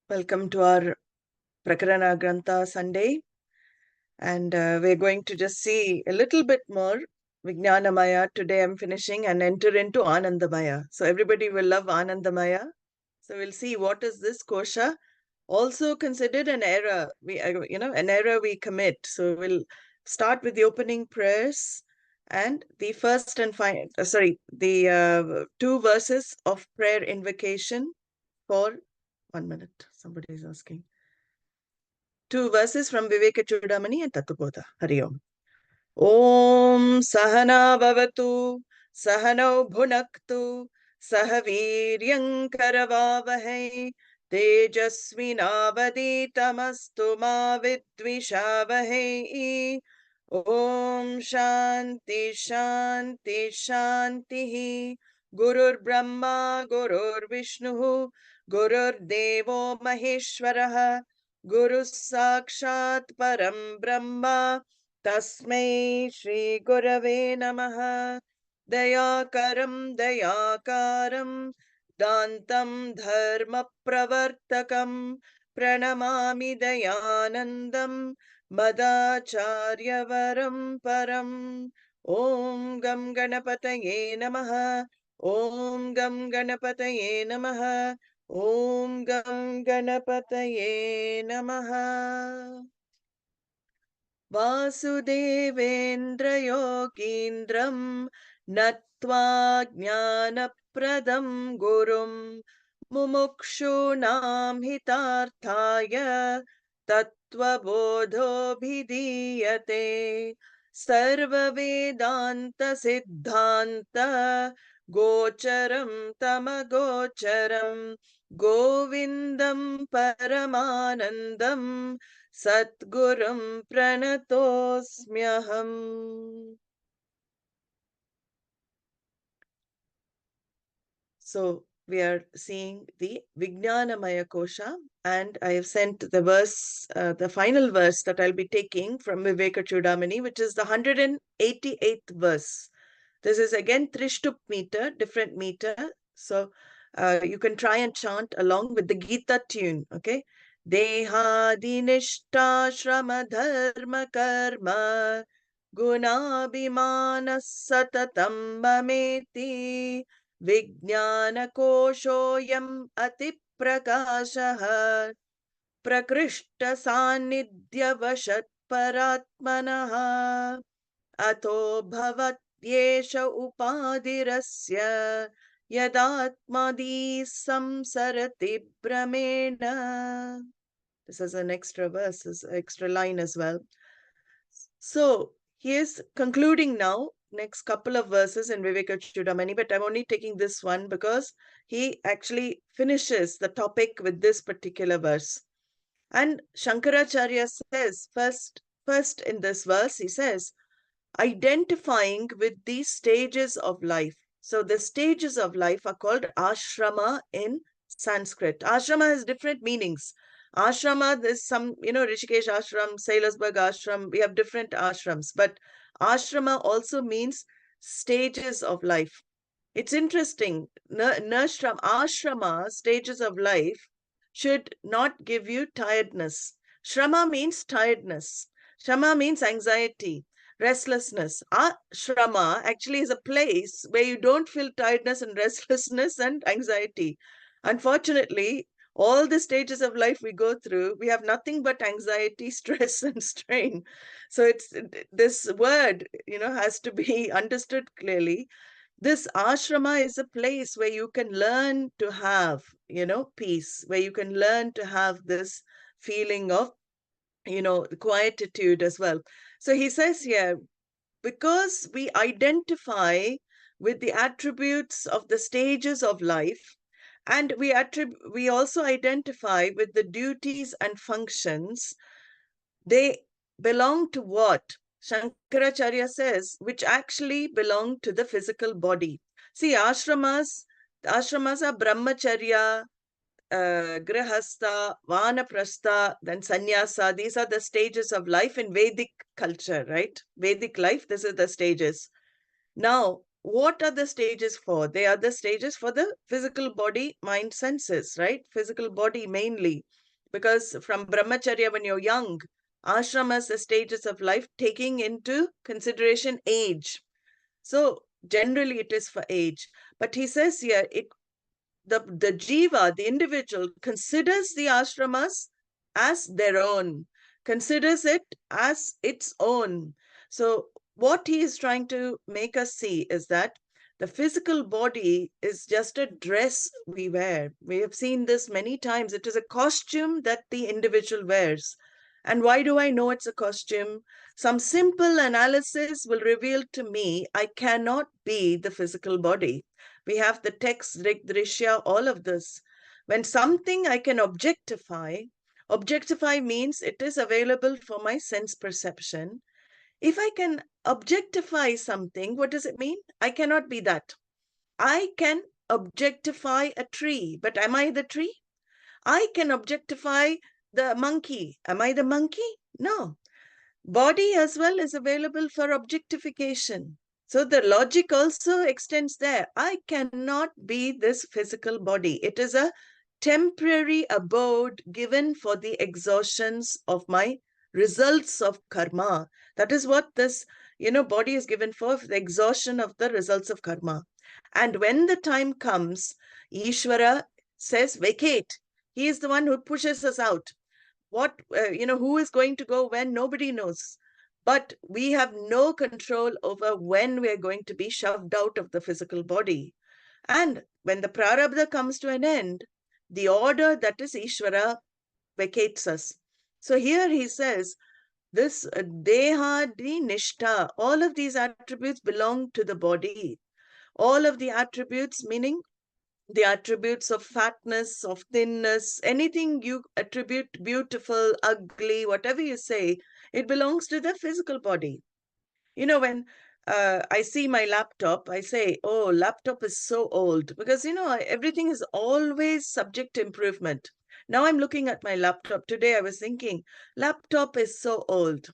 Welcome to our Prakarana Grantha Sunday. And we're going to just see a little bit more Vijñānamaya. Today I'm finishing and enter into ANANDAMAYA. So everybody will love ANANDAMAYA. So we'll see what is this kosha. Also considered an error. An error we commit. So we'll start with the opening prayers and the first and final, the 2 verses of prayer invocation for 1 minute. Somebody is asking. 2 verses from Vivekacūḍāmaṇiḥ and Tattvabodha. Hari Om. Om Sahana Bhavatu Sahano Bhunaktu Sahaviryam Karavavahai Tejasvinavaditamastu ma vidvishavahai. Om Shanti Shanti Shanti. Gurur Brahma Gurur Vishnu Gurur Devo Maheshwaraha Guru Sakshat Param Brahma Tasmai Shri Gurave Namaha. Dayakaram Dayakaram Dantam Dharma Pravartakam Pranamami Dayanandam Madacharya-varam Param. Om Gam Ganapataye Namaha. Om Gam Ganapataye Namaha. Om Gam Ganapataye Namaha. Vasudevendra Yogindram Natva Jnanapradam Gurum Mumukshunam Hitarthaya Tattvabodho Bhidiyate Sarva Vedānta Siddhanta Gocharam Tamagocharam Govindam Paramanandam Satgurum Pranatosmyaham. So we are seeing the Vijñānamaya kosha, and I have sent the verse, the final verse that I'll be taking from Vivekacūḍāmaṇiḥ, which is the 188th verse. This is again Trishtup meter, different meter. So you can try and chant along with the Gita tune, okay? dehādiniṣṭhāśramadharmakarma guṇābhimānaḥ satataṃ mameti vijñānakośo'yamatiprakāśaḥ prakṛṣṭasānnidhyavaśātparātmanaḥ ato bhavatyesha upadirasya yadatmadi samsarati brahmena. This is an extra verse, is an extra line as well. So he is concluding now, next couple of verses in Vivekacūḍāmaṇiḥ, but I'm only taking this one because he actually finishes the topic with this particular verse. And Shankaracharya says, first in this verse, he says, identifying with these stages of life. So the stages of life are called ashrama in Sanskrit. Ashrama has different meanings. Ashrama, there's some, Rishikesh ashram, Sailasburg ashram, we have different ashrams, but ashrama also means stages of life. It's interesting, ashrama, stages of life, should not give you tiredness. Shrama means tiredness. Shrama means anxiety, restlessness. Ashrama actually is a place where you don't feel tiredness and restlessness and anxiety. Unfortunately, all the stages of life we go through, we have nothing but anxiety, stress, and strain. So this word, has to be understood clearly. This ashrama is a place where you can learn to have, peace, where you can learn to have this feeling of, quietude as well. So he says here, because we identify with the attributes of the stages of life, and we also identify with the duties and functions, they belong to what? Shankaracharya says, which actually belong to the physical body. See, ashramas are brahmacharya, grihastha, vanaprastha, then sannyasa. These are the stages of life in Vedic culture, right? Vedic life, these are the stages. Now, what are the stages for? They are the stages for the physical body, mind, senses, right? Physical body mainly. Because from brahmacharya, when you're young, ashramas, the stages of life, taking into consideration age. So generally it is for age. But he says here, the jiva, the individual, considers the ashramas as their own, considers it as its own. So what he is trying to make us see is that the physical body is just a dress we wear. We have seen this many times. It is a costume that the individual wears. And why do I know it's a costume? Some simple analysis will reveal to me I cannot be the physical body. We have the text, Drishya, all of this. When something I can objectify, objectify means it is available for my sense perception. If I can objectify something, what does it mean? I cannot be that. I can objectify a tree, but am I the tree? I can objectify the monkey. Am I the monkey? No. Body as well is available for objectification. So the logic also extends there. I cannot be this physical body. It is a temporary abode given for the exhaustions of my results of karma. That is what this, body is given for the exhaustion of the results of karma. And when the time comes, Ishvara says, vacate. He is the one who pushes us out. What, who is going to go when? Nobody knows. But we have no control over when we're going to be shoved out of the physical body. And when the prarabdha comes to an end, the order that is Ishvara vacates us. So here he says, this dehādiniṣṭhā, all of these attributes belong to the body. All of the attributes, meaning the attributes of fatness, of thinness, anything you attribute beautiful, ugly, whatever you say, it belongs to the physical body. When I see my laptop, I say, oh, laptop is so old, because, everything is always subject to improvement. Now I'm looking at my laptop. Today I was thinking, laptop is so old.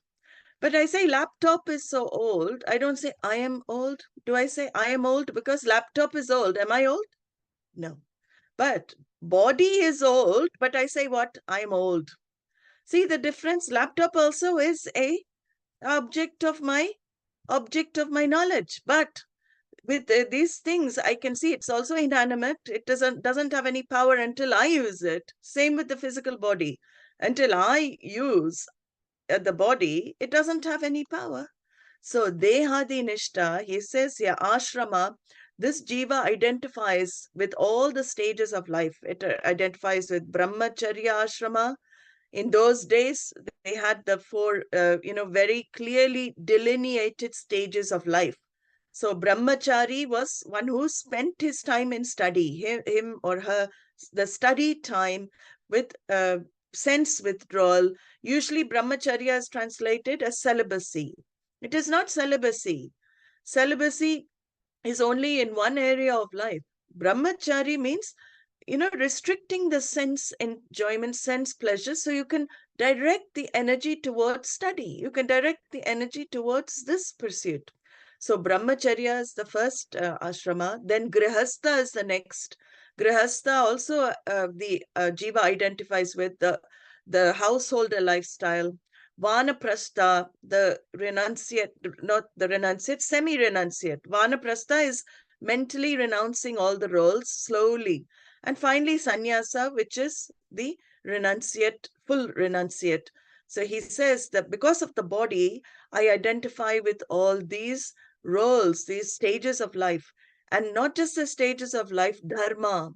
But I say laptop is so old. I don't say I am old. Do I say I am old because laptop is old? Am I old? No. But body is old, but I say what? I'm old. See the difference? Laptop also is a object of my knowledge. But with these things, I can see it's also inanimate. It doesn't have any power until I use it. Same with the physical body. Until I use the body, it doesn't have any power. So dehādiniṣṭhā, he says here, ashrama, this jiva identifies with all the stages of life. It identifies with brahmacharya ashrama. In those days, they had the four, very clearly delineated stages of life. So brahmachari was one who spent his time in study, him or her, the study time with sense withdrawal. Usually brahmacharya is translated as celibacy. It is not celibacy. Celibacy is only in one area of life. Brahmachari means, restricting the sense enjoyment, sense pleasure, so you can direct the energy towards study. You can direct the energy towards this pursuit. So brahmacharya is the first ashrama. Then grihastha is the next. Grihastha also the jiva identifies with the householder lifestyle. Vanaprastha, the renunciate, not the renunciate, semi-renunciate. Vanaprastha is mentally renouncing all the roles slowly. And finally, sannyasa, which is the renunciate, full renunciate. So he says that because of the body, I identify with all these roles, these stages of life. And not just the stages of life, dharma.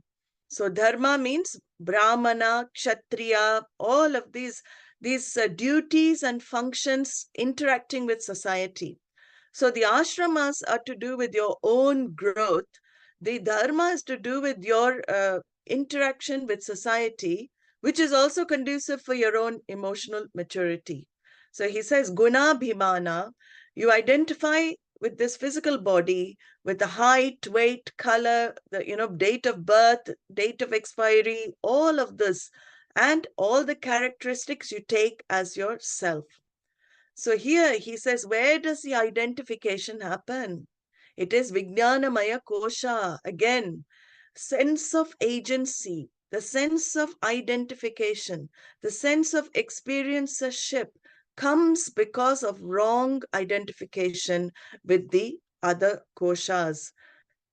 So dharma means brahmana, kshatriya, all of these duties and functions interacting with society. So the ashramas are to do with your own growth. The dharma is to do with your interaction with society, which is also conducive for your own emotional maturity. So he says, guṇābhimānaḥ, you identify with this physical body, with the height, weight, color, the date of birth, date of expiry, all of this, and all the characteristics you take as yourself. So here he says, where does the identification happen? It is vijñānamaya kosha. Again, sense of agency, the sense of identification, the sense of experiencership comes because of wrong identification with the other koshas.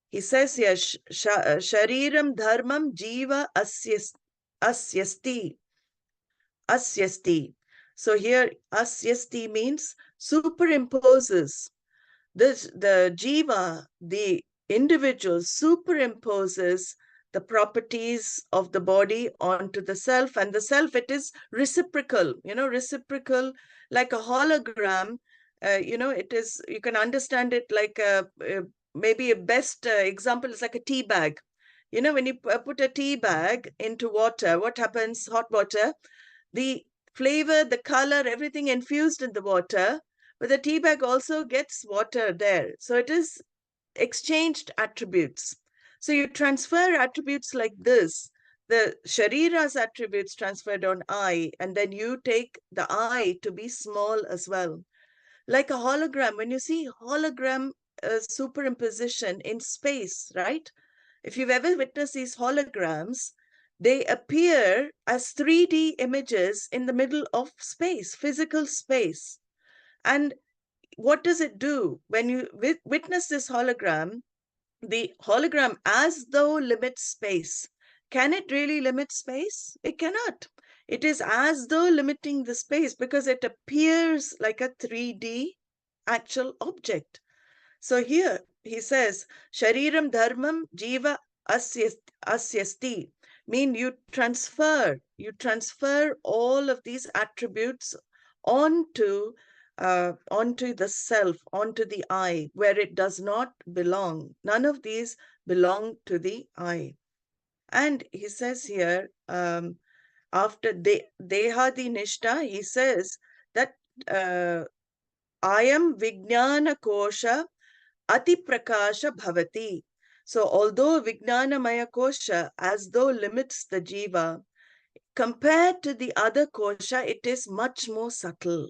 He says here, shariram dharmam jiva asyasti. Asyasti. So here, asyasti means superimposes. The jiva, the individual, superimposes the properties of the body onto the self, and the self, it is reciprocal, reciprocal, like a hologram. It is, you can understand it like maybe a best example is like a tea bag. When you put a tea bag into water, what happens? Hot water, the flavor, the color, everything infused in the water, but the tea bag also gets water there. So it is exchanged attributes. So you transfer attributes like this, the sharira's attributes transferred on I, and then you take the I to be small as well. Like a hologram, when you see hologram superimposition in space, right? If you've ever witnessed these holograms, they appear as 3D images in the middle of space, physical space. And what does it do? When you witness this hologram, the hologram as though limits space. Can it really limit space? It cannot. It is as though limiting the space because it appears like a 3D actual object. So here he says, shariram dharmam jiva asyasti, mean you transfer all of these attributes onto the self, onto the I, where it does not belong. None of these belong to the I. And he says here, after dehādiniṣṭhā, he says that I am vijñānakośo'yamatiprakāśaḥ bhavati. So although vijñānamaya kosha as though limits the jiva, compared to the other kosha, it is much more subtle.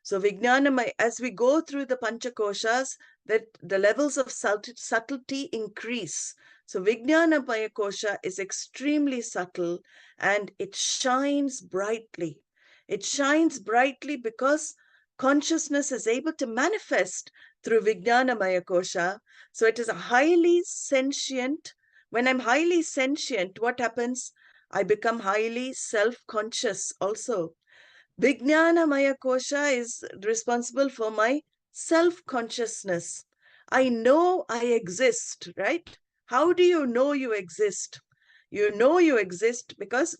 So vijñānamaya, as we go through the panchakoshas, that the levels of subtlety increase. So vijñānamaya kosha is extremely subtle and it shines brightly. It shines brightly because consciousness is able to manifest through vijñānamaya kosha. So it is a highly sentient. When I'm highly sentient, what happens? I become highly self-conscious also. Vijñānamaya kosha is responsible for my self-consciousness. I know I exist, right? How do you know you exist? You know you exist because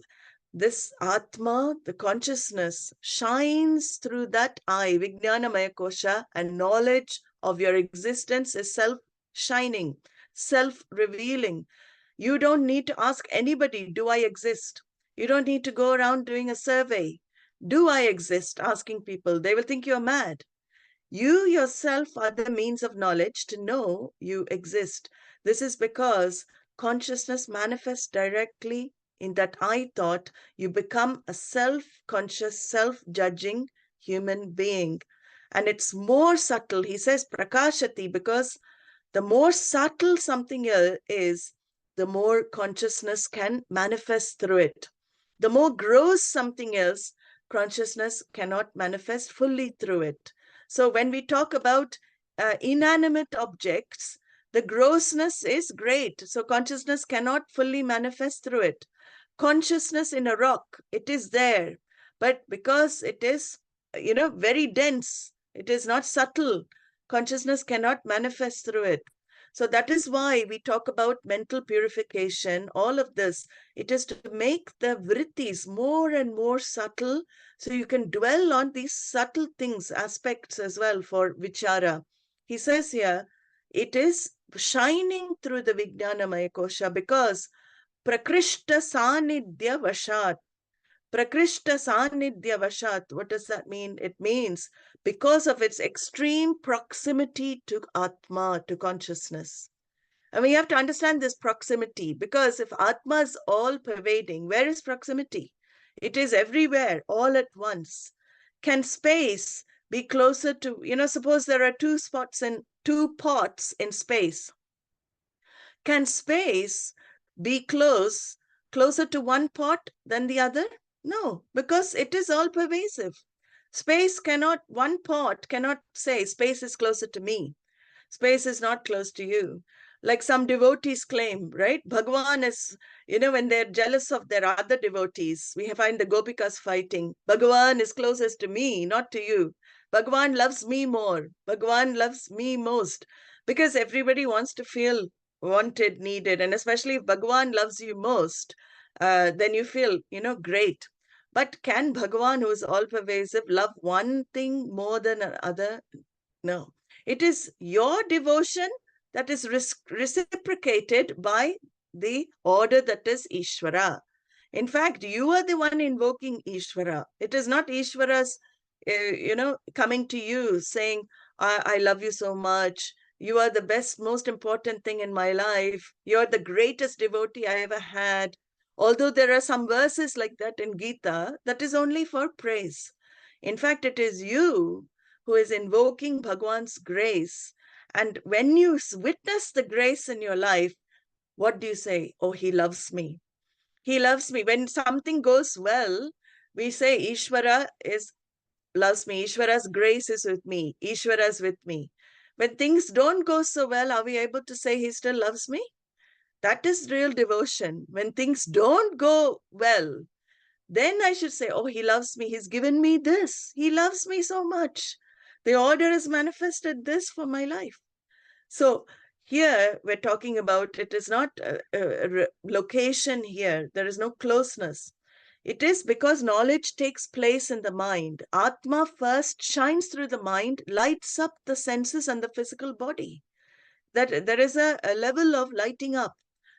this Atma, the consciousness, shines through that I, Vijñānamaya kosha, and knowledge of your existence is self-shining, self-revealing. You don't need to ask anybody, do I exist? You don't need to go around doing a survey. Do I exist? Asking people. They will think you're mad. You yourself are the means of knowledge to know you exist. This is because consciousness manifests directly in that I thought. You become a self-conscious, self-judging human being. And it's more subtle. He says prakāśati, because the more subtle something is, the more consciousness can manifest through it. The more gross something is, consciousness cannot manifest fully through it. So when we talk about inanimate objects, the grossness is great. So consciousness cannot fully manifest through it. Consciousness in a rock, it is there. But because it is, very dense, it is not subtle, consciousness cannot manifest through it. So that is why we talk about mental purification, all of this. It is to make the vrittis more and more subtle, so you can dwell on these subtle things, aspects as well for vichara. He says here, it is shining through the vijñānamaya kosha because prakṛṣṭasānnidhyavaśātparātmanaḥ. Prakṛṣṭasānnidhyavaśātparātmanaḥ. What does that mean? It means because of its extreme proximity to Atma, to consciousness. And we have to understand this proximity, because if Atma is all pervading, where is proximity? It is everywhere, all at once. Can space be closer to, suppose there are two spots in two pots in space. Can space be closer to one pot than the other? No, because it is all pervasive. Space cannot, one pot cannot say space is closer to me. Space is not close to you. Like some devotees claim, right? Bhagavan is, when they're jealous of their other devotees, we find the Gopikas fighting. Bhagavan is closest to me, not to you. Bhagavan loves me more. Bhagavan loves me most. Because everybody wants to feel wanted, needed. And especially if Bhagavan loves you most, then you feel, great. But can Bhagavan, who is all-pervasive, love one thing more than another? No. It is your devotion that is reciprocated by the order that is Ishvara. In fact, you are the one invoking Ishvara. It is not Ishvara's, coming to you saying, I love you so much. You are the best, most important thing in my life. You are the greatest devotee I ever had. Although there are some verses like that in Gita, that is only for praise. In fact, it is you who is invoking Bhagwan's grace. And when you witness the grace in your life, what do you say? Oh, he loves me. He loves me. When something goes well, we say Ishvara loves me. Ishvara's grace is with me. Ishvara is with me. When things don't go so well, are we able to say he still loves me? That is real devotion. When things don't go well, then I should say, oh, he loves me. He's given me this. He loves me so much. The order has manifested this for my life. So here we're talking about, it is not a location here. There is no closeness. It is because knowledge takes place in the mind. Atma first shines through the mind, lights up the senses and the physical body. That there is a level of lighting up.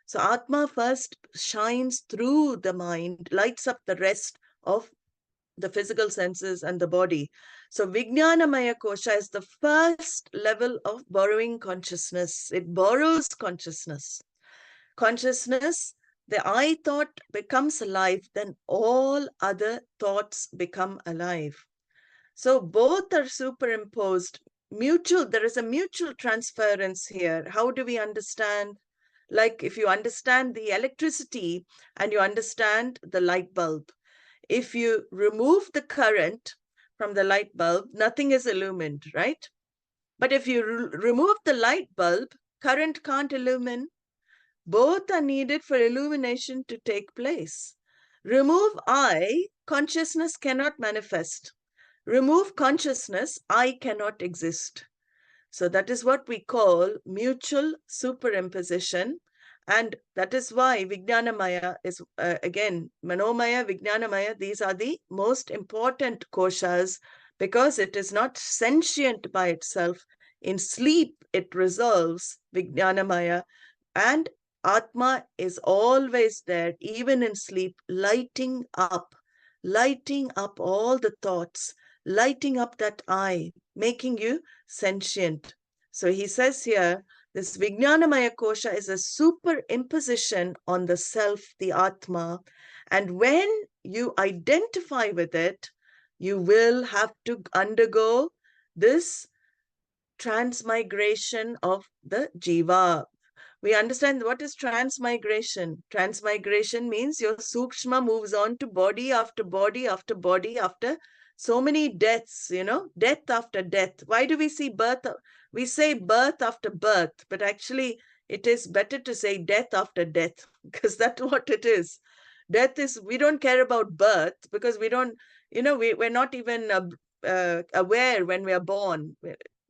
So Atma first shines through the mind, lights up the rest of the physical senses and the body. So vijñānamaya kosha is the first level of borrowing consciousness. It borrows consciousness. Consciousness, the I thought becomes alive, then all other thoughts become alive. So both are superimposed. There is a mutual transference here. How do we understand? Like if you understand the electricity and you understand the light bulb, if you remove the current from the light bulb, nothing is illumined, right? But if you remove the light bulb, current can't illumine. Both are needed for illumination to take place. Remove I, consciousness cannot manifest. Remove consciousness, I cannot exist. So that is what we call mutual superimposition. And that is why Vijñānamaya is, again, Manomaya, Vijñānamaya, these are the most important koshas because it is not sentient by itself. In sleep, it resolves Vijñānamaya, and Atma is always there, even in sleep, lighting up all the thoughts, lighting up that I, making you sentient. So he says here, this Vijñānamaya kosha is a superimposition on the self, the Atma. And when you identify with it, you will have to undergo this transmigration of the jiva. We understand what is transmigration. Transmigration means your sukshma moves on to body after body after body after so many deaths, death after death. Why do we see birth? We say birth after birth, but actually it is better to say death after death because that's what it is. Death is, we don't care about birth because we don't, we're not even aware when we are born.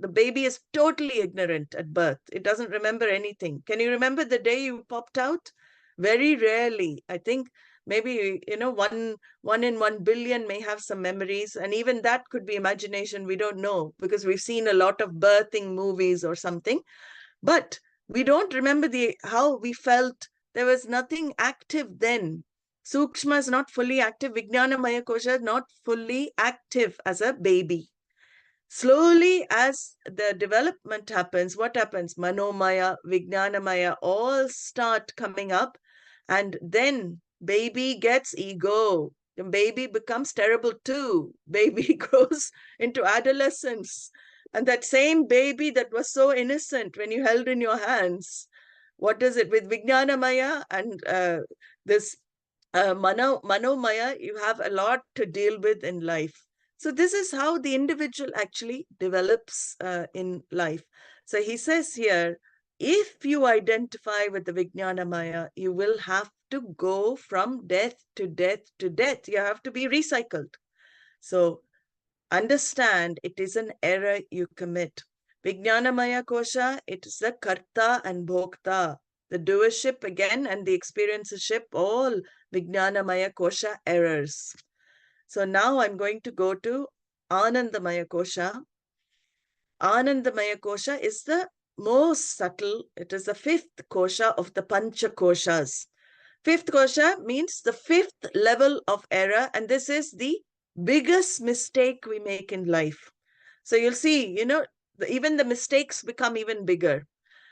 The baby is totally ignorant at birth. It doesn't remember anything. Can you remember the day you popped out? Very rarely. I think maybe, one in 1 billion may have some memories. And even that could be imagination. We don't know because we've seen a lot of birthing movies or something. But we don't remember how we felt. There was nothing active then. Sukshma is not fully active. Vijñānamaya kosha is not fully active as a baby. Slowly, as the development happens, what happens? Manomaya, Vijñānamaya all start coming up, and then baby gets ego. The baby becomes terrible too. Baby grows into adolescence. And that same baby that was so innocent when you held in your hands, what is it? With vijñānamaya and this manomaya, you have a lot to deal with in life. So this is how the individual actually develops in life. So he says here, if you identify with the vijñānamaya, you will have to go from death to death to death. You have to be recycled. So understand it is an error you commit. Vijñānamaya kosha, it is the karta and bhokta, the doership again and the experiencership, all vijñānamaya kosha errors. So now I'm going to go to ānandamaya kosha. Ānandamaya kosha is the most subtle. It is the fifth kosha of the pancha koshas. Fifth kosha means the fifth level of error, and this is the biggest mistake we make in life. So you'll see, even the mistakes become even bigger.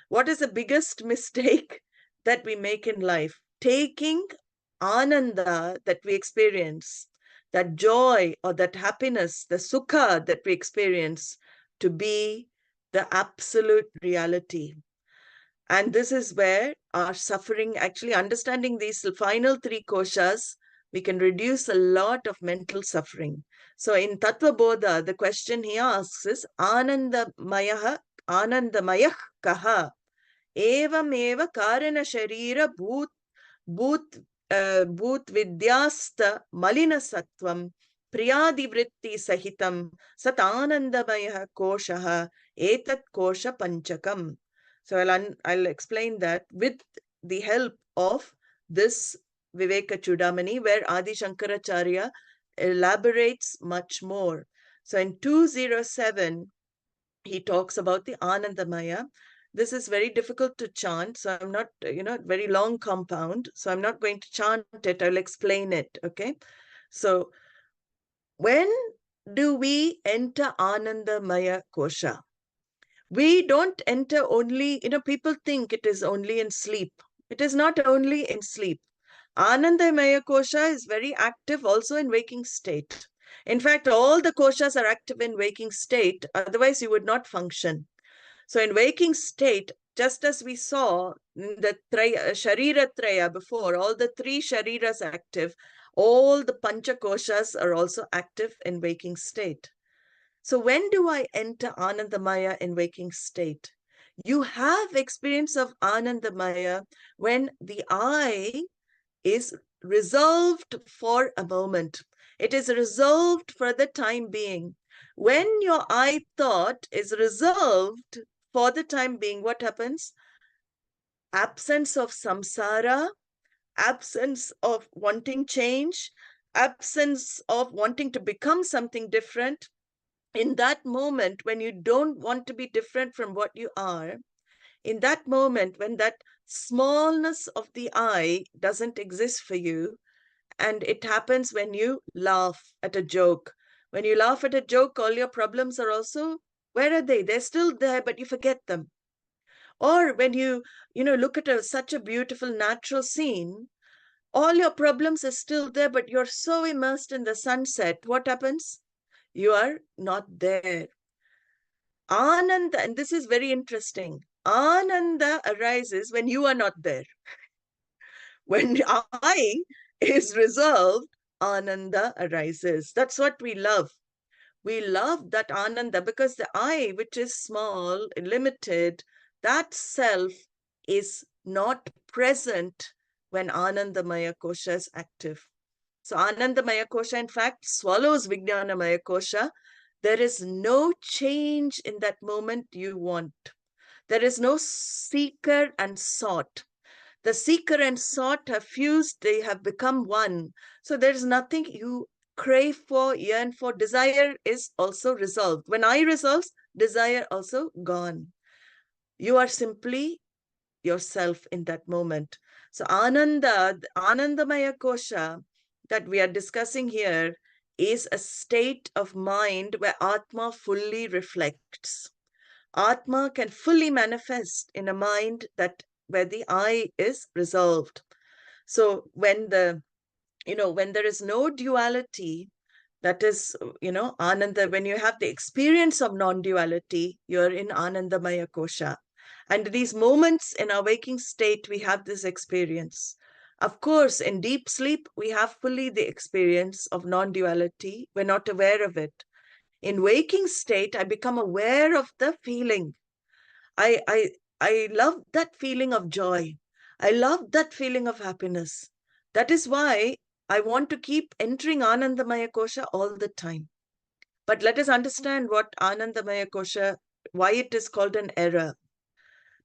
What is the biggest mistake that we make in life? Taking ananda that we experience, that joy or that happiness, the sukha that we experience, to be the absolute reality. And this is where our suffering, actually understanding these final three koshas, we can reduce a lot of mental suffering. So in Tattvabodha, the question he asks is, ānandamayaḥ kaha, evameva kāraṇaśarīrabhūtāvidyāsthamalinasattvaṁ, priyādivṛttisahitaṁ, satataṃ kośaḥ, etatkośapañcakam. So I'll explain that with the help of this Vivekacūḍāmaṇiḥ, where Adi Shankaracharya elaborates much more. So in 207, he talks about the ānandamaya. This is very difficult to chant, so I'm not, very long compound, so I'm not going to chant it. I'll explain it, okay? So when do we enter ānandamaya kosha? We don't enter only, people think it is only in sleep. It is not only in sleep. ānandamaya kosha is very active also in waking state. In fact, all the koshas are active in waking state, otherwise you would not function. So in waking state, just as we saw in the Sharira Traya before, all the three Shariras active, all the Pancha Koshas are also active in waking state. So when do I enter ānandamaya in waking state? You have experience of ānandamaya when the I is resolved for a moment. It is resolved for the time being. When your I thought is resolved for the time being, what happens? Absence of samsara, absence of wanting change, absence of wanting to become something different. In that moment, when you don't want to be different from what you are, in that moment, when that smallness of the I doesn't exist for you, and it happens when you laugh at a joke. When you laugh at a joke, all your problems are also, where are they? They're still there, but you forget them. Or when you look at such a beautiful natural scene, all your problems are still there, but you're so immersed in the sunset. What happens? You are not there. Ananda, and this is very interesting. Ananda arises when you are not there. When I is resolved, Ananda arises. That's what we love. We love that Ananda because the I, which is small, limited, that self is not present when Anandamaya Kosha is active. So Anandamaya Kosha, in fact, swallows Vijñānamaya Kosha. There is no change in that moment you want. There is no seeker and sought. The seeker and sought have fused, they have become one. So there is nothing you crave for, yearn for. Desire is also resolved. When I resolves, desire also gone. You are simply yourself in that moment. So Anandamaya Kosha that we are discussing here is a state of mind where Atma fully reflects. Atma can fully manifest in a mind where the I is resolved. So when when there is no duality, That is, Ananda. When you have the experience of non-duality, you're in Anandamaya Kosha. And these moments in our waking state, we have this experience. Of course, in deep sleep, we have fully the experience of non-duality. We're not aware of it. In waking state, I become aware of the feeling. I love that feeling of joy. I love that feeling of happiness. That is why I want to keep entering Anandamaya Kosha all the time. But let us understand what Anandamaya Kosha, why it is called an error.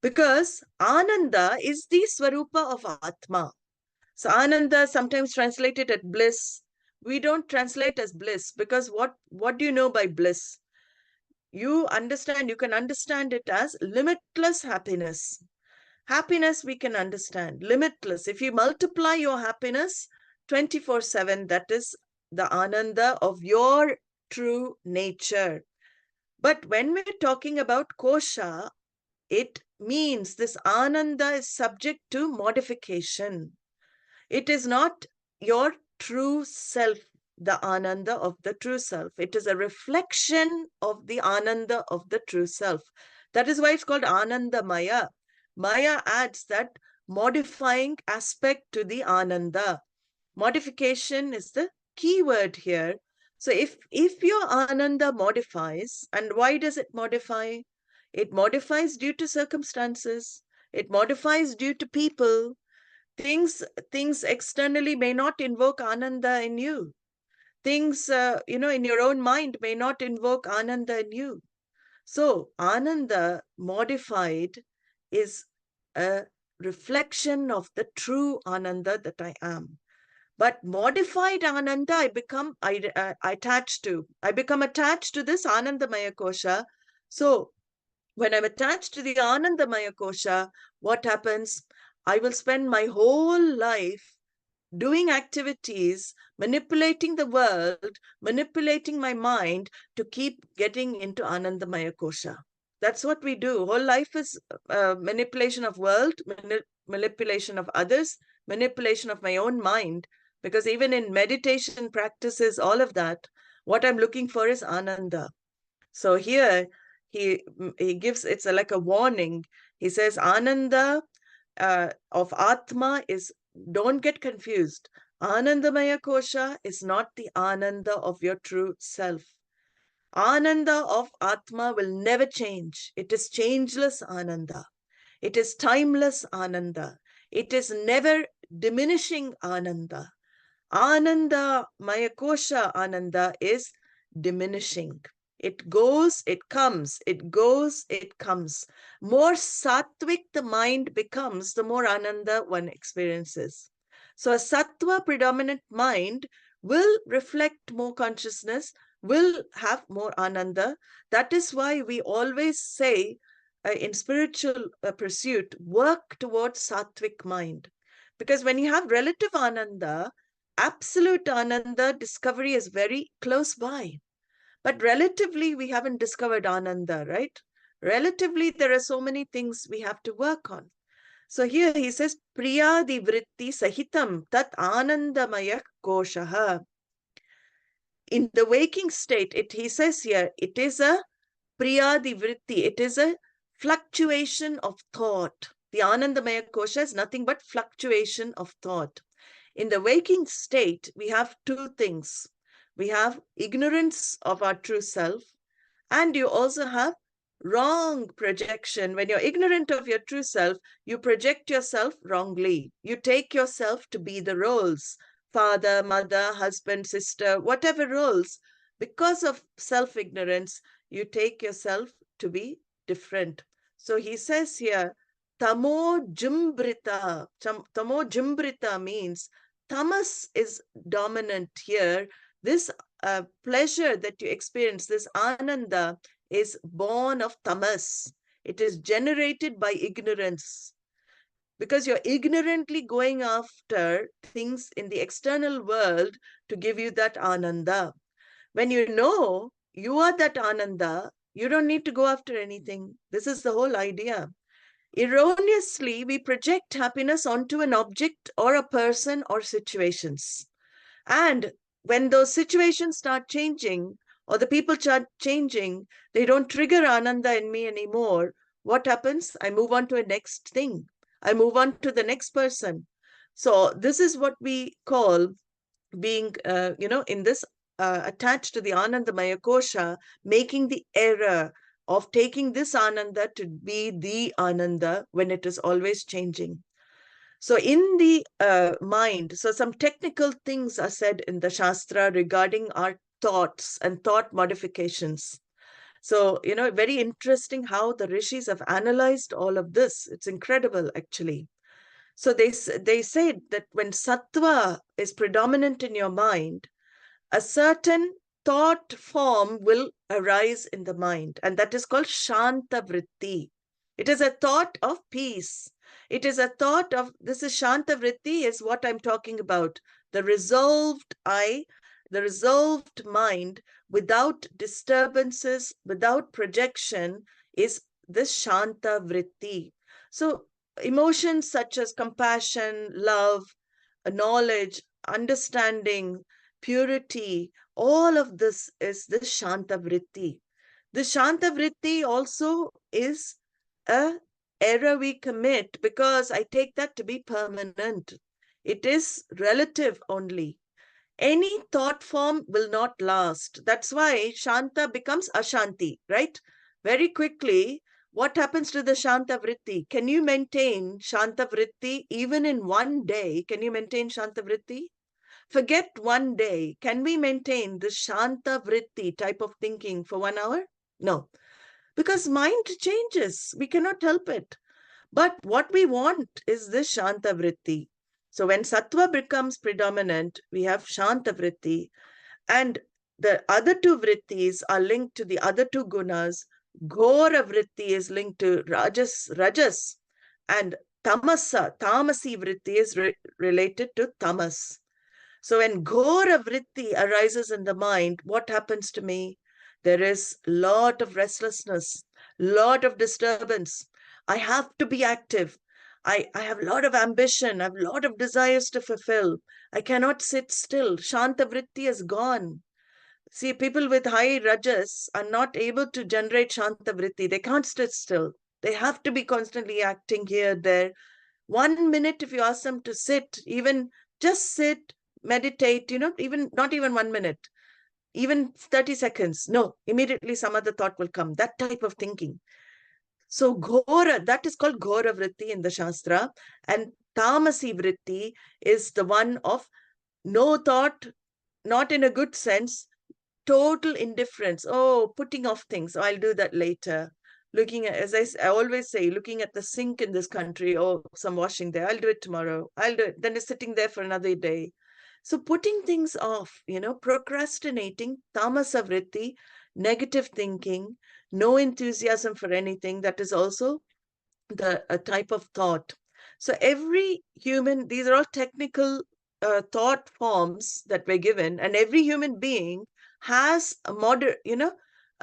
Because Ananda is the Swarupa of Atma. So Ananda, sometimes translated as bliss. We don't translate as bliss because what do you know by bliss? You can understand it as limitless happiness. Happiness we can understand, limitless. If you multiply your happiness 24/7, that is the Ananda of your true nature. But when we're talking about kosha, it means this Ananda is subject to modification. It is not your true self, the Ananda of the true self. It is a reflection of the Ananda of the true self. That is why it's called Anandamaya. Maya adds that modifying aspect to the Ananda. Modification is the key word here. So if your Ananda modifies, and why does it modify? It modifies due to circumstances. It modifies due to people. Things externally may not invoke Ananda in you. Things, in your own mind may not invoke Ananda in you. So Ananda modified is a reflection of the true Ananda that I am. But modified Ananda, I become attached to. I become attached to this Anandamaya Kosha. So when I'm attached to the Anandamaya Kosha, what happens? I will spend my whole life doing activities, manipulating the world, manipulating my mind to keep getting into Anandamaya Kosha. That's what we do. Whole life is manipulation of world, manipulation of others, manipulation of my own mind. Because even in meditation practices, all of that, what I'm looking for is Ananda. So here he gives, it's like a warning. He says, Ananda of Atma is, don't get confused. Anandamaya Kosha is not the Ananda of your true self. Ananda of Atma will never change. It is changeless Ananda. It is timeless Ananda. It is never diminishing Ananda. Anandamaya Kosha Ananda is diminishing. It goes, it comes, it goes, it comes. More sattvic the mind becomes, the more Ananda one experiences. So a sattva predominant mind will reflect more consciousness, will have more Ananda. That is why we always say in spiritual pursuit, work towards sattvic mind. Because when you have relative Ananda, absolute Ananda discovery is very close by. But relatively, we haven't discovered Ananda, right? Relatively, there are so many things we have to work on. So here he says, priyādivṛttisahitaṁ tat ānandamayaḥ kośaḥ. In the waking state, he says here, it is a priyādivṛtti, it is a fluctuation of thought. The Anandamaya Kosha is nothing but fluctuation of thought. In the waking state, we have two things. We have ignorance of our true self, and you also have wrong projection. When you're ignorant of your true self, you project yourself wrongly. You take yourself to be the roles, father, mother, husband, sister, whatever roles. Because of self-ignorance, you take yourself to be different. So he says here, tamo jumbrita. Tamo jumbrita means tamas is dominant here. This pleasure that you experience, this ananda, is born of tamas. It is generated by ignorance. Because you're ignorantly going after things in the external world to give you that ananda. When you know you are that ananda, you don't need to go after anything. This is the whole idea. Erroneously, we project happiness onto an object or a person or situations. And when those situations start changing, or the people start changing, they don't trigger Ananda in me anymore. What happens? I move on to a next thing. I move on to the next person. So this is what we call being, in this attached to the Anandamaya kosha, making the error of taking this Ananda to be the Ananda when it is always changing. So in the mind, so some technical things are said in the Shastra regarding our thoughts and thought modifications. So, very interesting how the rishis have analyzed all of this. It's incredible, actually. So they said that when sattva is predominant in your mind, a certain thought form will arise in the mind, and that is called shanta vritti. It is a thought of peace. It is a thought of, this is shanta vritti, is what I'm talking about. The resolved I, the resolved mind, without disturbances, without projection, is this shanta vritti. So emotions such as compassion, love, knowledge, understanding, purity, all of this is the shanta vritti. The shanta vritti also is a error we commit because I take that to be permanent. It is relative only. Any thought form will not last. That's why shanta becomes ashanti, right? Very quickly, what happens to the shanta vritti? Can you maintain shanta vritti even in one day? Can you maintain shanta vritti? Forget one day. Can we maintain this shanta vritti type of thinking for 1 hour? No, because mind changes. We cannot help it. But what we want is this shanta vritti. So when sattva becomes predominant, we have shanta vritti, and the other two vrittis are linked to the other two gunas. Ghora vritti is linked to rajas, and tamasi vritti is related to tamas. So when ghora vritti arises in the mind, what happens to me? There is a lot of restlessness, lot of disturbance. I have to be active. I have a lot of ambition. I have a lot of desires to fulfill. I cannot sit still. Shanta vritti is gone. See, people with high rajas are not able to generate shanta vritti. They can't sit still. They have to be constantly acting here, there. 1 minute, if you ask them to sit, even just sit, meditate, even not even 1 minute, even 30 seconds. No, immediately some other thought will come. That type of thinking. So ghora, that is called ghora vritti in the Shastra. And tamasi vritti is the one of no thought, not in a good sense, total indifference. Oh, putting off things. Oh, I'll do that later. Looking at, as I always say, looking at the sink in this country, oh, some washing there. I'll do it tomorrow. I'll do it. Then it's sitting there for another day. So putting things off, procrastinating, tamasa vritti, negative thinking, no enthusiasm for anything. That is also a type of thought. So every human, these are all technical thought forms that we're given, and every human being has a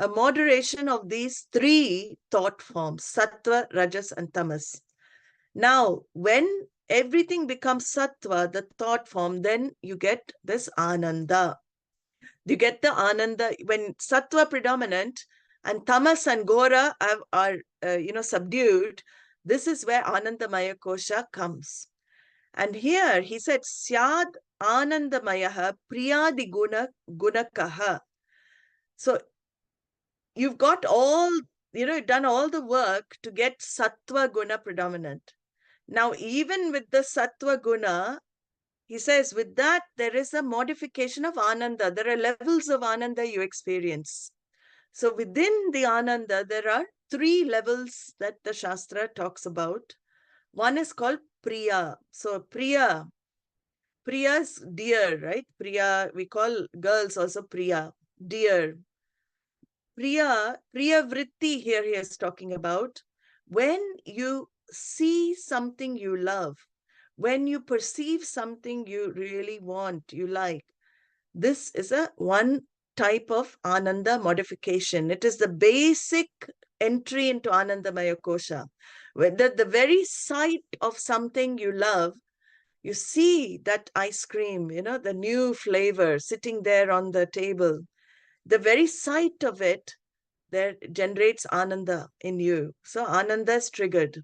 moderation of these three thought forms: sattva, rajas, and tamas. Now, when everything becomes sattva, the thought form, then you get this ananda. You get the ananda when sattva predominant and tamas and ghora are subdued. This is where Anandamaya kosha comes. And here he said, Syad ānandamayaḥ priyādivṛttisahitaṁ. So you've got you've done all the work to get sattva guna predominant. Now, even with the sattva guna, he says, with that, there is a modification of ananda. There are levels of ananda you experience. So within the ananda, there are 3 levels that the Shastra talks about. One is called priya. So priya is dear, right? Priya, we call girls also priya, dear. Priya vritti here he is talking about. When you see something you love, when you perceive something you really want, you like, this is one type of ananda modification. It is the basic entry into Anandamaya kosha. Whether the very sight of something you love You see that ice cream, the new flavor sitting there on the table. The very sight of it there generates ananda in you. So ananda is triggered.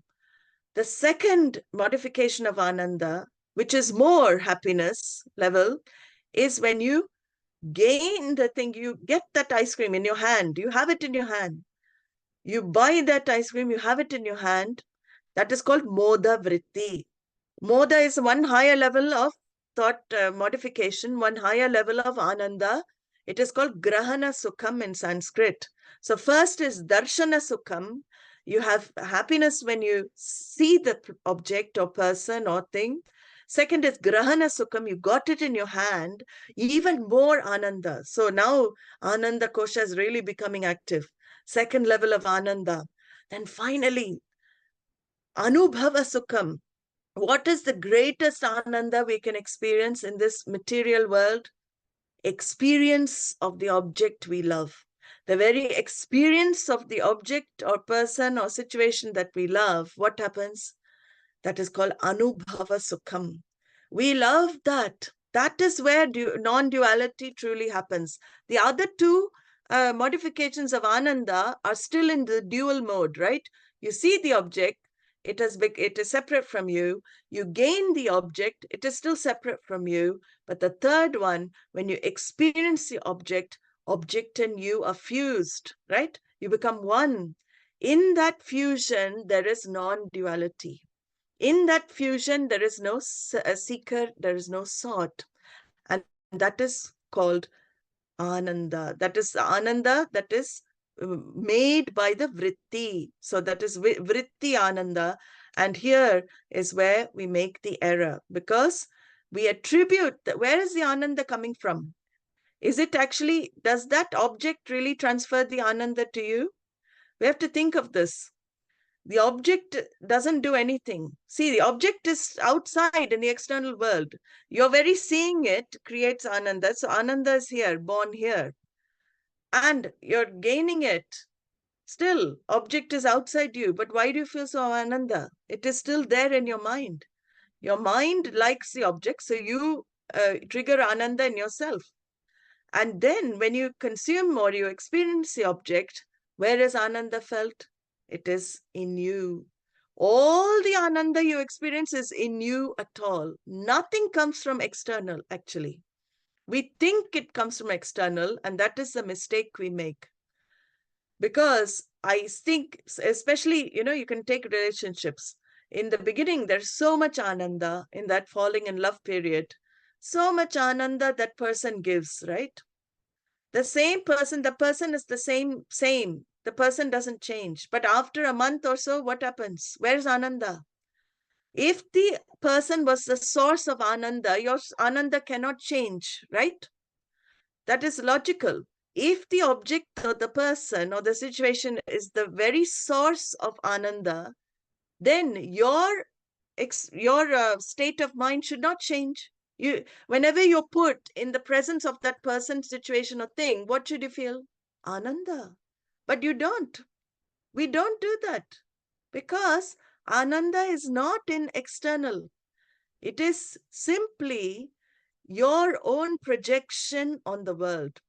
The second modification of ananda, which is more happiness level, is when you gain the thing, you get that ice cream in your hand, you have it in your hand. You buy that ice cream, you have it in your hand. That is called moda vritti. Moda is one higher level of thought modification, one higher level of ananda. It is called grahana sukham in Sanskrit. So first is darshana sukham. You have happiness when you see the object or person or thing. Second is grahana sukham. You got it in your hand, even more ananda. So now ananda kosha is really becoming active. Second level of ananda. Then finally, anubhava sukham. What is the greatest ananda we can experience in this material world? Experience of the object we love. The very experience of the object or person or situation that we love, what happens? That is called anubhava sukham. We love that. That is where non-duality truly happens. The other two modifications of ananda are still in the dual mode, right? You see the object, it is separate from you. You gain the object, it is still separate from you. But the third one, when you experience the object and you are fused, right? You become one. In that fusion, there is non-duality. In that fusion, there is no seeker, there is no sought. And that is called ananda. That is ananda that is made by the vritti. So that is vritti ananda. And here is where we make the error, because we attribute where is the ananda coming from? Is it actually, does that object really transfer the ananda to you? We have to think of this. The object doesn't do anything. See, the object is outside in the external world. Your very seeing it creates ananda. So ananda is here, born here. And you're gaining it. Still, object is outside you. But why do you feel so ananda? It is still there in your mind. Your mind likes the object, so you trigger ananda in yourself. And then when you consume or you experience the object, where is ananda felt? It is in you. All the ananda you experience is in you at all. Nothing comes from external, actually. We think it comes from external, and that is the mistake we make. Because I think, especially, you can take relationships. In the beginning, there's so much ananda in that falling in love period. So much ananda that person gives, right? The same person, the person is the same. The person doesn't change. But after a month or so, what happens? Where's ananda? If the person was the source of ananda, your ananda cannot change, right? That is logical. If the object or the person or the situation is the very source of ananda, then your state of mind should not change. Whenever you're put in the presence of that person, situation, or thing, what should you feel? Ananda. But you don't. We don't do that, because ananda is not in external. It is simply your own projection on the world.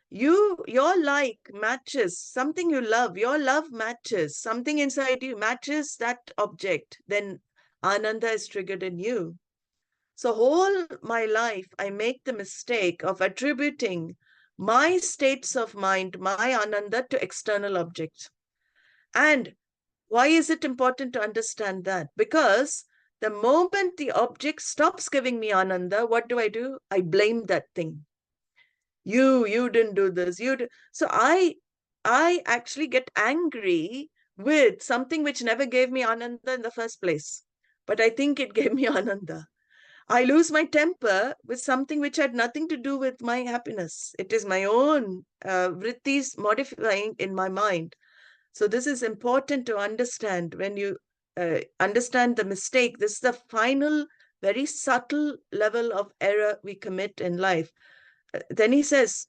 Your like matches something you love. Your love matches something inside you, matches that object. Then ananda is triggered in you. So whole my life, I make the mistake of attributing my states of mind, my ananda, to external objects. And why is it important to understand that? Because the moment the object stops giving me ananda, what do? I blame that thing. You didn't do this. So I actually get angry with something which never gave me ananda in the first place. But I think it gave me ananda. I lose my temper with something which had nothing to do with my happiness. It is my own vrittis modifying in my mind. So this is important to understand. When you understand the mistake, this is the final, very subtle level of error we commit in life. Then he says,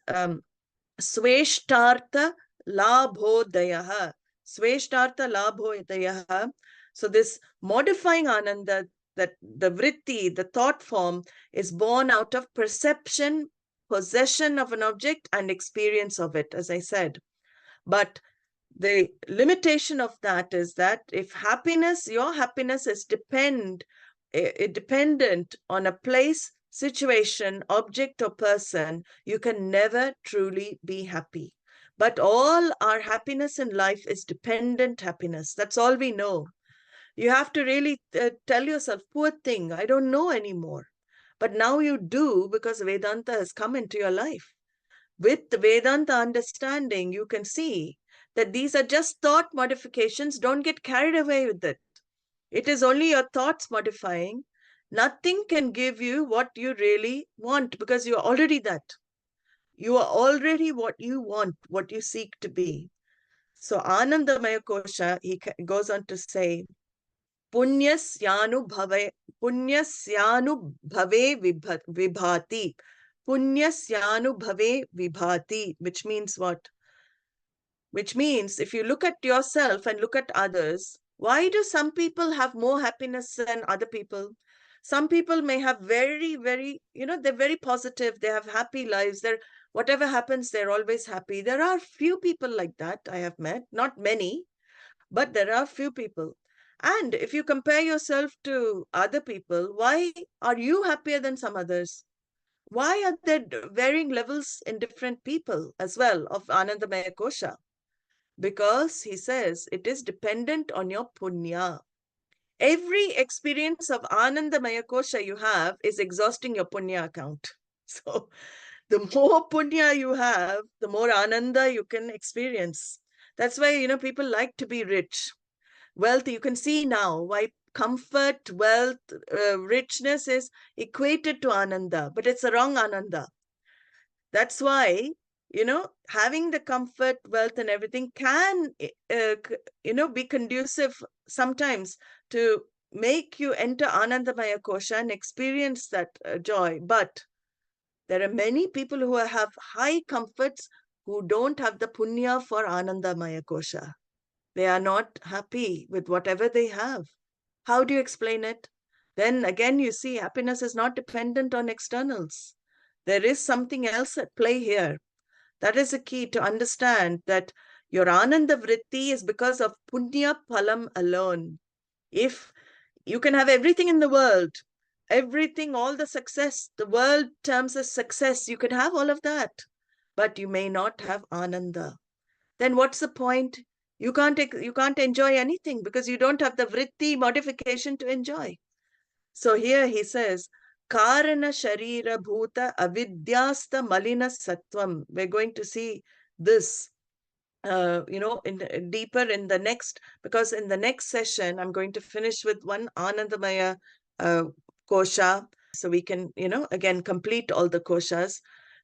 sweshtartha labhodayaha. Sweshtartha labhodayaha. So this modifying ananda, that the vritti, the thought form, is born out of perception, possession of an object, and experience of it, as I said. But the limitation of that is that if happiness, your happiness is dependent on a place, situation, object, or person, you can never truly be happy. But all our happiness in life is dependent happiness. That's all we know. You have to really tell yourself, poor thing, I don't know anymore. But now you do, because Vedanta has come into your life. With the Vedanta understanding, you can see that these are just thought modifications. Don't get carried away with it. It is only your thoughts modifying. Nothing can give you what you really want, because you are already that. You are already what you want, what you seek to be. So Anandamaya Kosha, he goes on to say, Punyasyanu bhave vibhati. Punyasyanu bhave vibhati, which means what? Which means if you look at yourself and look at others, why do some people have more happiness than other people? Some people may have very, very, they're very positive. They have happy lives. Whatever happens, they're always happy. There are few people like that I have met, not many, but there are few people. And if you compare yourself to other people, why are you happier than some others? Why are there varying levels in different people as well of Anandamaya Kosha? Because he says it is dependent on your punya. Every experience of Anandamaya Kosha you have is exhausting your punya account. So the more punya you have, the more ananda you can experience. That's why, people like to be rich. Wealth, you can see now why comfort, wealth, richness is equated to ananda, but it's the wrong ananda. That's why, having the comfort, wealth, and everything can, be conducive sometimes to make you enter Anandamaya Kosha and experience that joy. But there are many people who have high comforts who don't have the punya for Anandamaya Kosha. They are not happy with whatever they have. How do you explain it? Then again, you see, happiness is not dependent on externals. There is something else at play here. That is the key to understand that your ananda vritti is because of punya phalam alone. If you can have everything in the world, everything, all the success, the world terms as success, you can have all of that, but you may not have ananda. Then what's the point? You can't enjoy anything because you don't have the vritti modification to enjoy. So here he says, kāraṇaśarīrabhūtāvidyāsthamalinasattvaṁ. We're going to see this, deeper in the next, because in the next session, I'm going to finish with one Anandamaya kosha. So we can, again, complete all the koshas.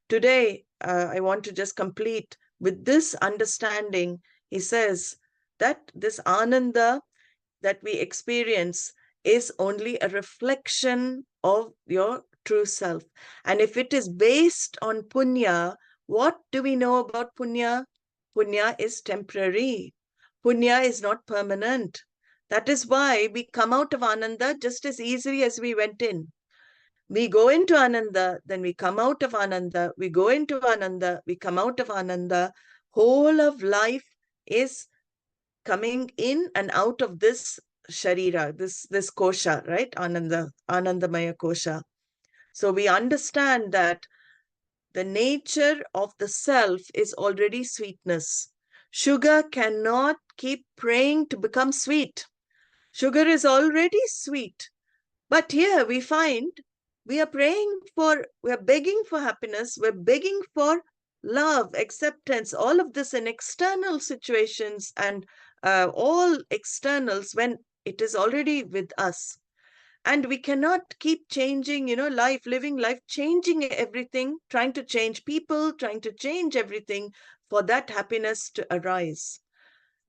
Today, I want to just complete with this understanding. He says that this ananda that we experience is only a reflection of your true self. And if it is based on punya, what do we know about punya? Punya is temporary. Punya is not permanent. That is why we come out of ananda just as easily as we went in. We go into ananda, then we come out of ananda. We go into ananda, we come out of ananda. Whole of life is coming in and out of this sharira, this kosha, right? Anandamaya kosha. So we understand that the nature of the self is already sweetness. Sugar cannot keep praying to become sweet. Sugar is already sweet. But here we find we are begging for happiness, we're begging for love, acceptance, all of this in external situations and all externals when it is already with us. And we cannot keep changing, living life, changing everything, trying to change people, trying to change everything for that happiness to arise.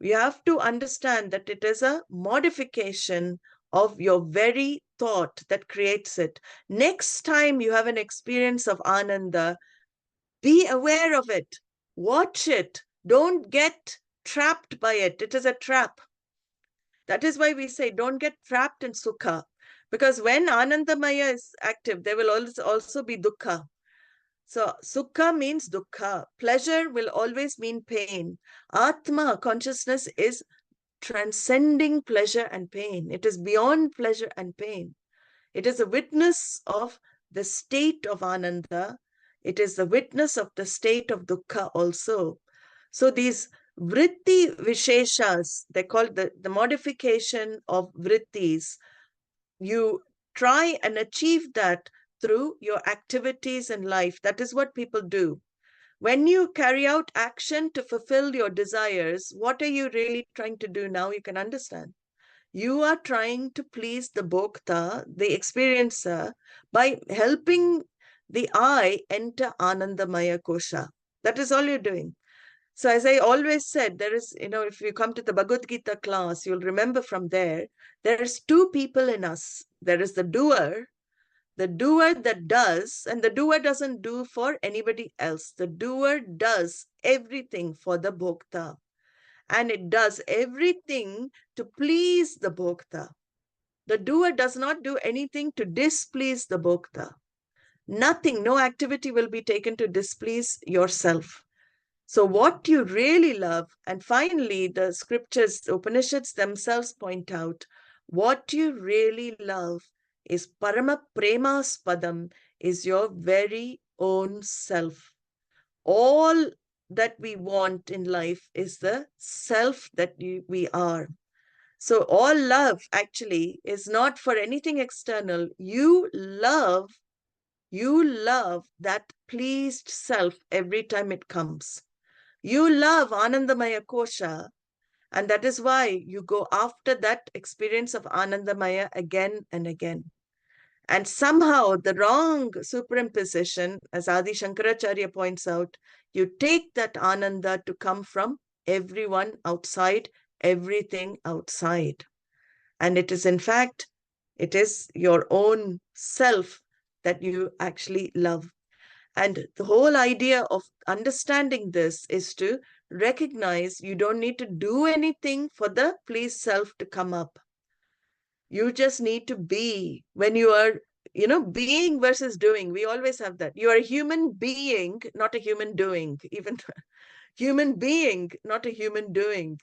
We have to understand that it is a modification of your very thought that creates it. Next time you have an experience of ananda, be aware of it. Watch it. Don't get trapped by it. It is a trap. That is why we say don't get trapped in sukha. Because when Anandamaya is active, there will also be dukkha. So sukha means dukkha. Pleasure will always mean pain. Atma, consciousness, is transcending pleasure and pain. It is beyond pleasure and pain. It is a witness of the state of Ananda. It is the witness of the state of dukkha also. So these vritti visheshas, they're called the modification of vrittis. You try and achieve that through your activities in life. That is what people do. When you carry out action to fulfill your desires, what are you really trying to do now? You can understand. You are trying to please the bhokta, the experiencer, by helping the I enter Anandamaya kosha. That is all you're doing. So as I always said, there is, if you come to the Bhagavad Gita class, you'll remember from there is two people in us. There is the doer that does, and the doer doesn't do for anybody else. The doer does everything for the bhokta, and it does everything to please the bhokta. The doer does not do anything to displease the bhokta. Nothing, no activity will be taken to displease yourself. So what you really love, and finally the scriptures, the Upanishads themselves point out, what you really love is parama premaspadam, is your very own self. All that we want in life is the self that we are. So all love actually is not for anything external. You love that pleased self every time it comes. You love Anandamaya kosha, and that is why you go after that experience of Anandamaya again and again. And somehow the wrong superimposition, as Adi Shankaracharya points out, you take that Ananda to come from everyone outside, everything outside. And it is, in fact, it is your own self that you actually love. And the whole idea of understanding this is to recognize you don't need to do anything for the pleased self to come up. You just need to be. When you are, being versus doing, we always have that. You are a human being, not a human doing. Even human being, not a human doing.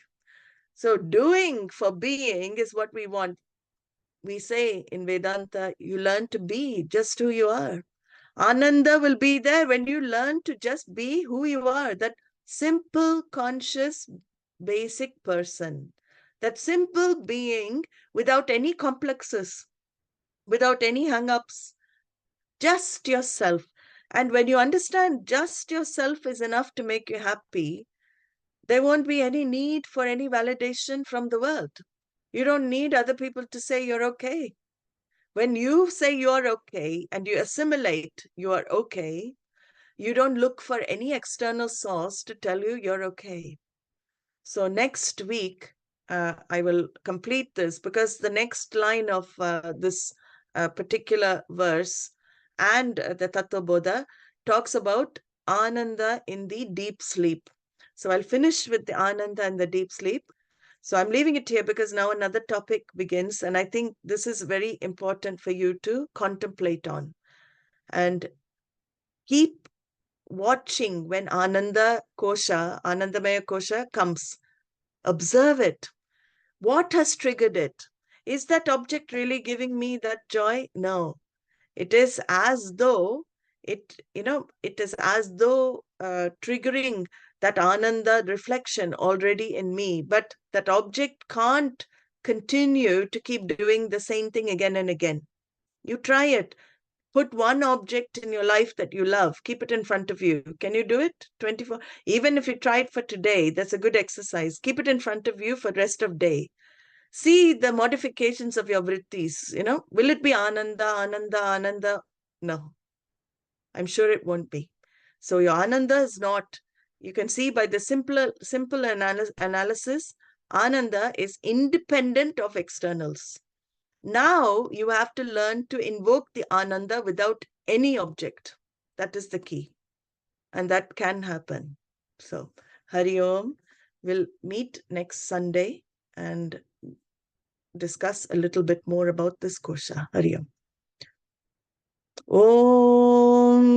So doing for being is what we want. We say in Vedanta, you learn to be just who you are. Ananda will be there when you learn to just be who you are, that simple, conscious, basic person, that simple being without any complexes, without any hang-ups, just yourself. And when you understand just yourself is enough to make you happy, there won't be any need for any validation from the world. You don't need other people to say you're okay. When you say you're okay and you assimilate you are okay, you don't look for any external source to tell you you're okay. So next week, I will complete this, because the next line of this particular verse and the Tattvabodha talks about Ananda in the deep sleep. So I'll finish with the Ananda and the deep sleep. So I'm leaving it here because now another topic begins, and I think this is very important for you to contemplate on. And keep watching when Anandamaya kosha comes. Observe it. What has triggered it? Is that object really giving me that joy? No. It is as though it is as though triggering that Ananda reflection already in me, but that object can't continue to keep doing the same thing again and again. You try it. Put one object in your life that you love. Keep it in front of you. Can you do it? 24. Even if you try it for today, that's a good exercise. Keep it in front of you for the rest of day. See the modifications of your vrittis. Will it be Ananda, Ananda, Ananda? No. I'm sure it won't be. So your Ananda is not, you can see by the simple analysis, Ananda is independent of externals. Now you have to learn to invoke the Ananda without any object. That is the key. And that can happen. So Hari Om. We'll meet next Sunday, and discuss a little bit more about this kosha. Hari Om. Om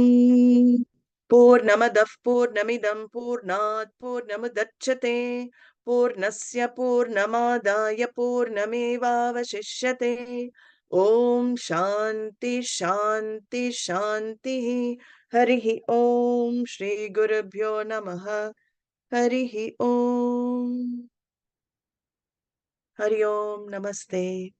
Purnamadah Purnamidam Purnat Purnamudachyate Purnasya Purnamadaya Purnamevavashishyate. Om Shanti Shanti Shanti. Harihi Om. Shri Gurubhyo Namaha. Harihi Om. Hari Om. Namaste.